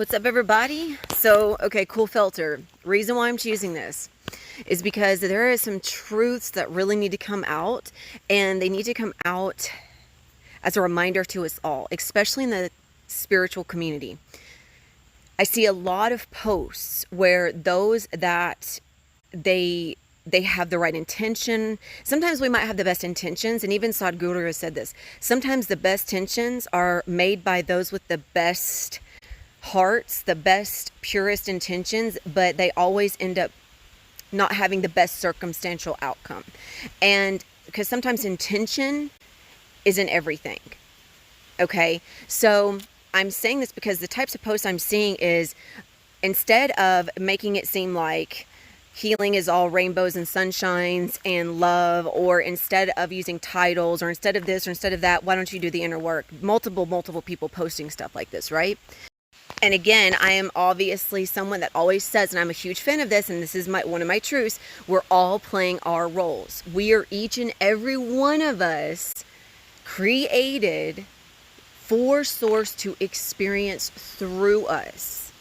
What's up, everybody? So, okay, cool filter. Reason why I'm choosing this is because there is some truths that really need to come out, and they need to come out as a reminder to us all, especially in the spiritual community. I see a lot of posts where those that they have the right intention. Sometimes we might have the best intentions, and even Sadhguru has said this. Sometimes the best intentions are made by those with the best hearts, the best, purest intentions, but they always end up not having the best circumstantial outcome. And because sometimes intention isn't everything. Okay, so I'm saying this because the types of posts I'm seeing is, instead of making it seem like healing is all rainbows and sunshines and love, or instead of using titles, or instead of this or instead of that, why don't you do the inner work? Multiple people posting stuff like this, right? And again, I am obviously someone that always says, and I'm a huge fan of this, and this is one of my truths, we're all playing our roles. We are, each and every one of us, created for Source to experience through us.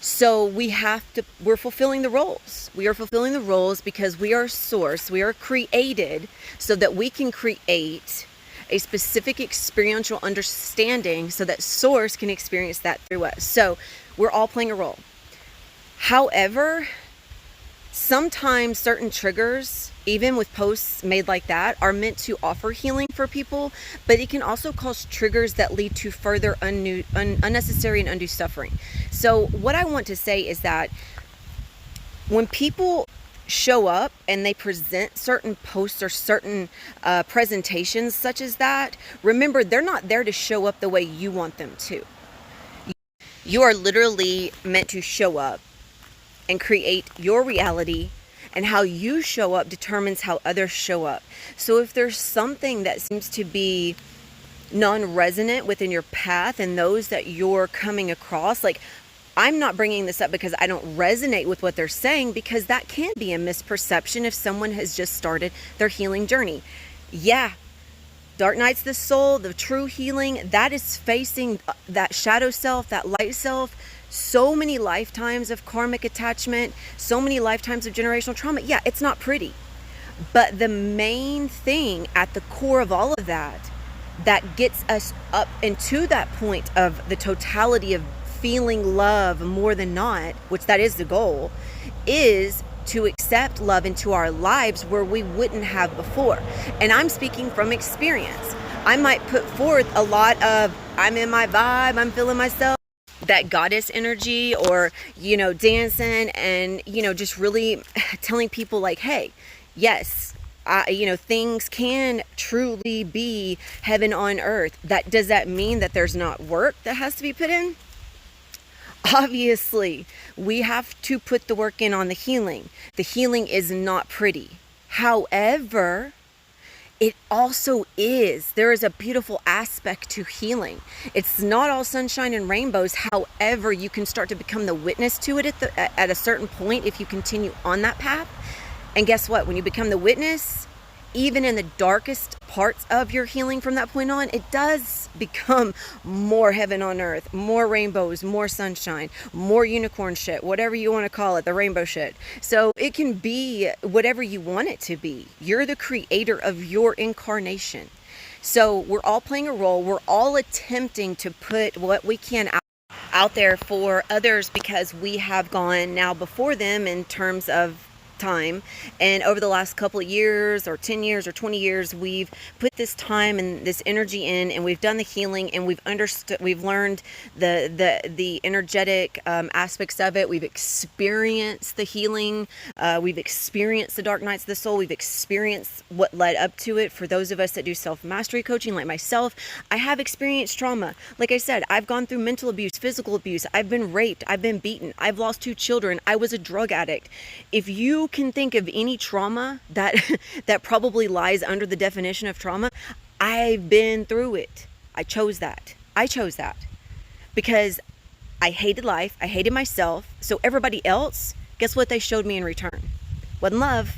So we're fulfilling the roles. We are fulfilling the roles because we are Source. We are created so that we can create a specific experiential understanding so that Source can experience that through us. So we're all playing a role. However, sometimes certain triggers, even with posts made like that, are meant to offer healing for people, but it can also cause triggers that lead to further unnecessary and undue suffering. So what I want to say is that when people show up and they present certain posts or certain presentations such as that, remember, they're not there to show up the way you want them to. You are literally meant to show up and create your reality, and how you show up determines how others show up. So if there's something that seems to be non-resonant within your path and those that you're coming across, like, I'm not bringing this up because I don't resonate with what they're saying, because that can be a misperception if someone has just started their healing journey. Yeah, dark night's the soul, the true healing, that is facing that shadow self, that light self, so many lifetimes of karmic attachment, so many lifetimes of generational trauma. Yeah, it's not pretty. But the main thing at the core of all of that, that gets us up into that point of the totality of feeling love more than not, which that is the goal, is to accept love into our lives where we wouldn't have before. And I'm speaking from experience. I might put forth a lot of, I'm in my vibe, I'm feeling myself, that goddess energy, or, dancing and, just really telling people like, hey, yes, things can truly be heaven on earth. Does that mean that there's not work that has to be put in? Obviously, we have to put the work in on the healing. The healing is not pretty. However, it also is. There is a beautiful aspect to healing. It's not all sunshine and rainbows. However, you can start to become the witness to it at a certain point if you continue on that path. And guess what? When you become the witness, even in the darkest parts of your healing from that point on, it does become more heaven on earth, more rainbows, more sunshine, more unicorn shit, whatever you want to call it, the rainbow shit. So it can be whatever you want it to be. You're the creator of your incarnation. So we're all playing a role. We're all attempting to put what we can out there for others, because we have gone now before them in terms of time, and over the last couple of years or 10 years or 20 years, we've put this time and this energy in, and we've done the healing, and we've learned the energetic aspects of it. We've experienced the healing, we've experienced the dark nights of the soul, we've experienced what led up to it. For those of us that do self-mastery coaching like myself, I have experienced trauma. Like I said, I've gone through mental abuse, physical abuse, I've been raped, I've been beaten, I've lost 2 children, I was a drug addict. If you can think of any trauma that probably lies under the definition of trauma, I've been through it. I chose that because I hated life, I hated myself. So everybody else, guess what they showed me in return? Wasn't love.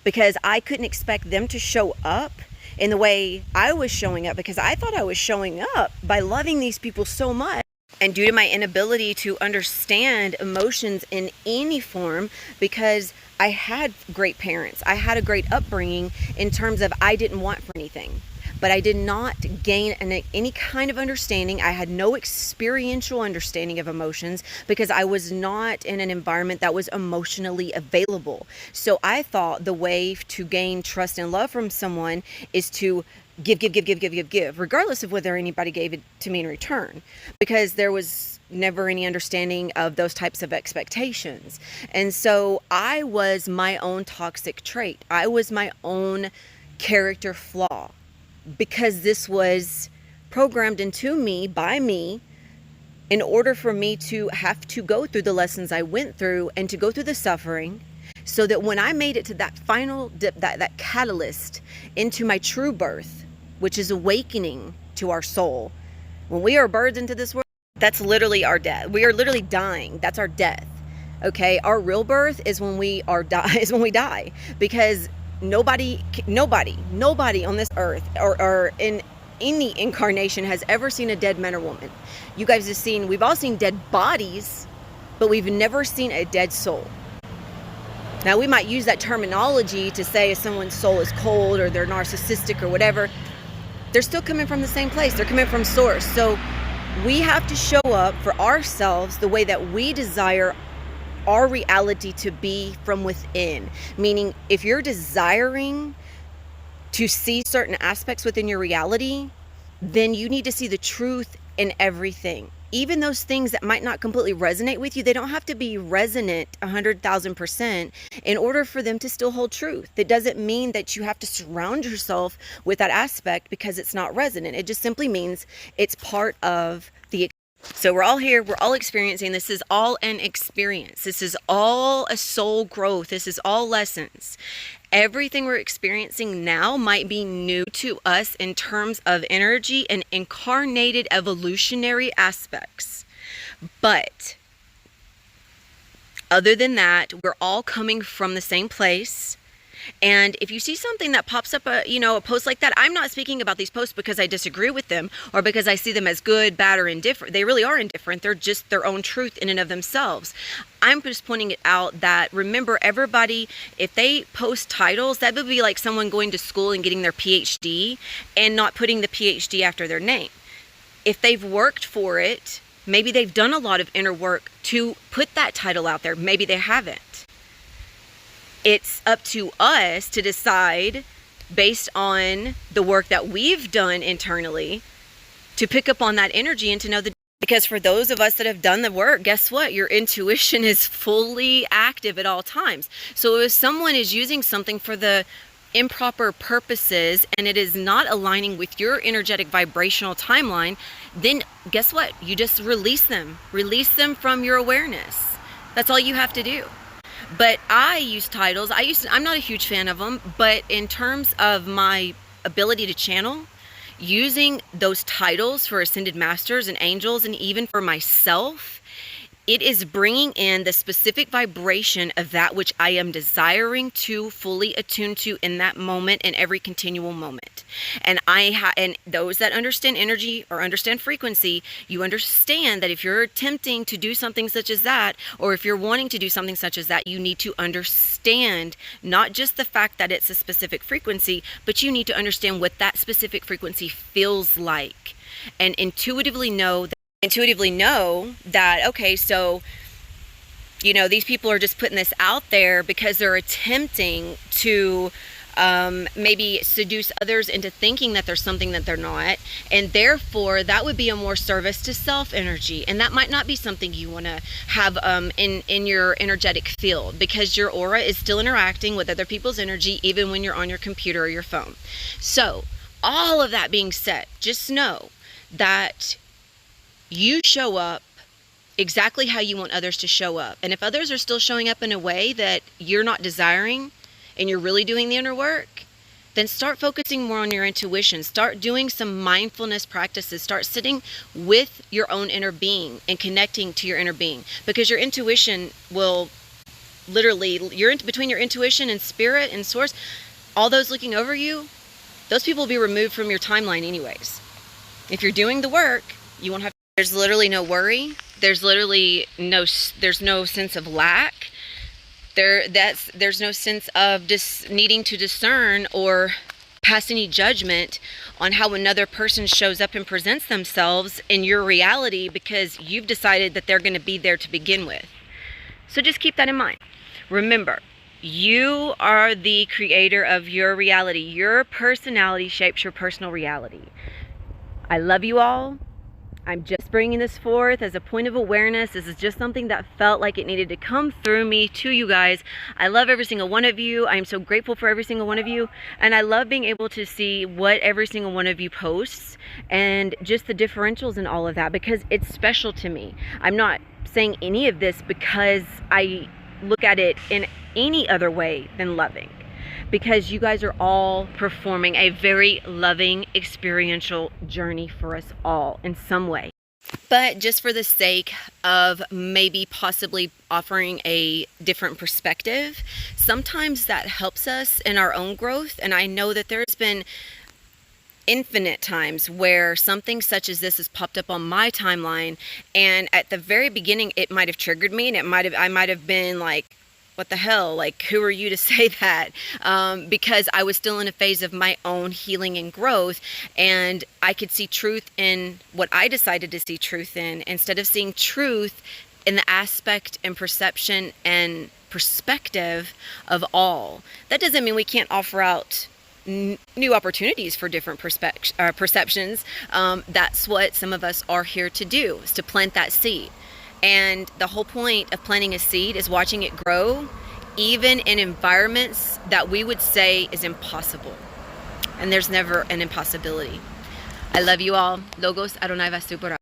Because I couldn't expect them to show up in the way I was showing up, because I thought I was showing up by loving these people so much. and due to my inability to understand emotions in any form, because I had great parents, I had a great upbringing in terms of I didn't want for anything, but I did not gain any kind of understanding. I had no experiential understanding of emotions because I was not in an environment that was emotionally available. So I thought the way to gain trust and love from someone is to give, regardless of whether anybody gave it to me in return, because there was never any understanding of those types of expectations. And so I was my own toxic trait. I was my own character flaw, because this was programmed into me by me in order for me to have to go through the lessons I went through and to go through the suffering, so that when I made it to that final dip, that catalyst into my true birth, which is awakening to our soul. When we are birthed into this world, that's literally our death. We are literally dying. That's our death. Okay, our real birth is when we die, because nobody on this earth or in any incarnation has ever seen a dead man or woman. You guys have we've all seen dead bodies, but we've never seen a dead soul. Now, we might use that terminology to say if someone's soul is cold or they're narcissistic or whatever. They're still coming from the same place. They're coming from source. So we have to show up for ourselves the way that we desire our reality to be from within. Meaning, if you're desiring to see certain aspects within your reality, then you need to see the truth in everything. Even those things that might not completely resonate with you, they don't have to be resonant 100,000% in order for them to still hold truth. That doesn't mean that you have to surround yourself with that aspect because it's not resonant. It just simply means it's part of the. So we're all here, we're all experiencing. This is all an experience. This is all a soul growth. This is all lessons. Everything we're experiencing now might be new to us in terms of energy and incarnated evolutionary aspects. But other than that, we're all coming from the same place. And if you see something that pops up, a post like that, I'm not speaking about these posts because I disagree with them or because I see them as good, bad, or indifferent. They really are indifferent. They're just their own truth in and of themselves. I'm just pointing it out that, remember, everybody, if they post titles, that would be like someone going to school and getting their PhD and not putting the PhD after their name. If they've worked for it, maybe they've done a lot of inner work to put that title out there. Maybe they haven't. It's up to us to decide, based on the work that we've done internally, to pick up on that energy and to know because for those of us that have done the work, guess what? Your intuition is fully active at all times. So if someone is using something for the improper purposes and it is not aligning with your energetic vibrational timeline, then guess what? You just release them. Release them from your awareness. That's all you have to do. But I use titles. I'm not a huge fan of them, but in terms of my ability to channel, using those titles for ascended masters and angels, and even for myself, it is bringing in the specific vibration of that which I am desiring to fully attune to in that moment and every continual moment. And and those that understand energy or understand frequency, you understand that if you're attempting to do something such as that, or if you're wanting to do something such as that, you need to understand not just the fact that it's a specific frequency, but you need to understand what that specific frequency feels like, and intuitively know that, okay, so, these people are just putting this out there because they're attempting to maybe seduce others into thinking that there's something that they're not, and therefore that would be a more service to self energy, and that might not be something you want to have in your energetic field, because your aura is still interacting with other people's energy even when you're on your computer or your phone. So all of that being said, just know that you show up exactly how you want others to show up. And if others are still showing up in a way that you're not desiring and you're really doing the inner work, then start focusing more on your intuition. Start doing some mindfulness practices. Start sitting with your own inner being and connecting to your inner being, because your intuition will literally, between your intuition and spirit and source, all those looking over you, those people will be removed from your timeline anyways. If you're doing the work, you won't have There's literally no worry. There's literally there's no sense of lack. There's no sense of just needing to discern or pass any judgment on how another person shows up and presents themselves in your reality, because you've decided that they're going to be there to begin with. So just keep that in mind. Remember, you are the creator of your reality. Your personality shapes your personal reality. I love you all. I'm just bringing this forth as a point of awareness. This is just something that felt like it needed to come through me to you guys. I love every single one of you. I am so grateful for every single one of you. And I love being able to see what every single one of you posts and just the differentials in all of that, because it's special to me. I'm not saying any of this because I look at it in any other way than loving, because you guys are all performing a very loving experiential journey for us all in some way. But just for the sake of maybe possibly offering a different perspective, sometimes that helps us in our own growth. And I know that there's been infinite times where something such as this has popped up on my timeline, and at the very beginning it might have triggered me, and I might have been like, what the hell, like, who are you to say that? Because I was still in a phase of my own healing and growth, and I could see truth in what I decided to see truth in, instead of seeing truth in the aspect and perception and perspective of all. That doesn't mean we can't offer out new opportunities for different perceptions. That's what some of us are here to do, is to plant that seed. And the whole point of planting a seed is watching it grow, even in environments that we would say is impossible. And there's never an impossibility. I love you all. Logos, Adonai, Vassu, Borragus.